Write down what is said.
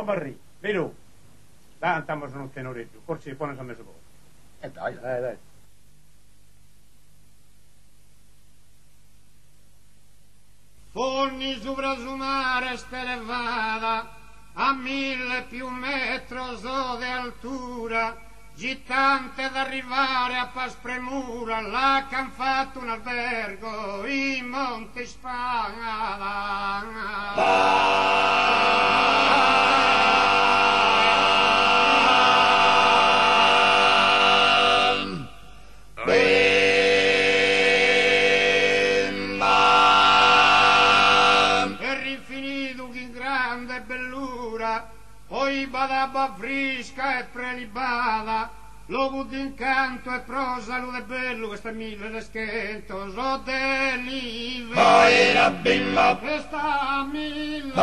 Barrì, vero? Dai, andiamo su un tenore giù, forse poi non si è messo poco. Dai. Fonni sopra su mare stelevata, a 1000 più metri di altura, gittante d'arrivare a Paspremura, là che han fatto un albergo in Monte poi badaba frisca e prelibata, lo butto in canto e prosa, lo è bello, questo è 1000 schento, so dell'ive. Poi la bimba, questa 1000.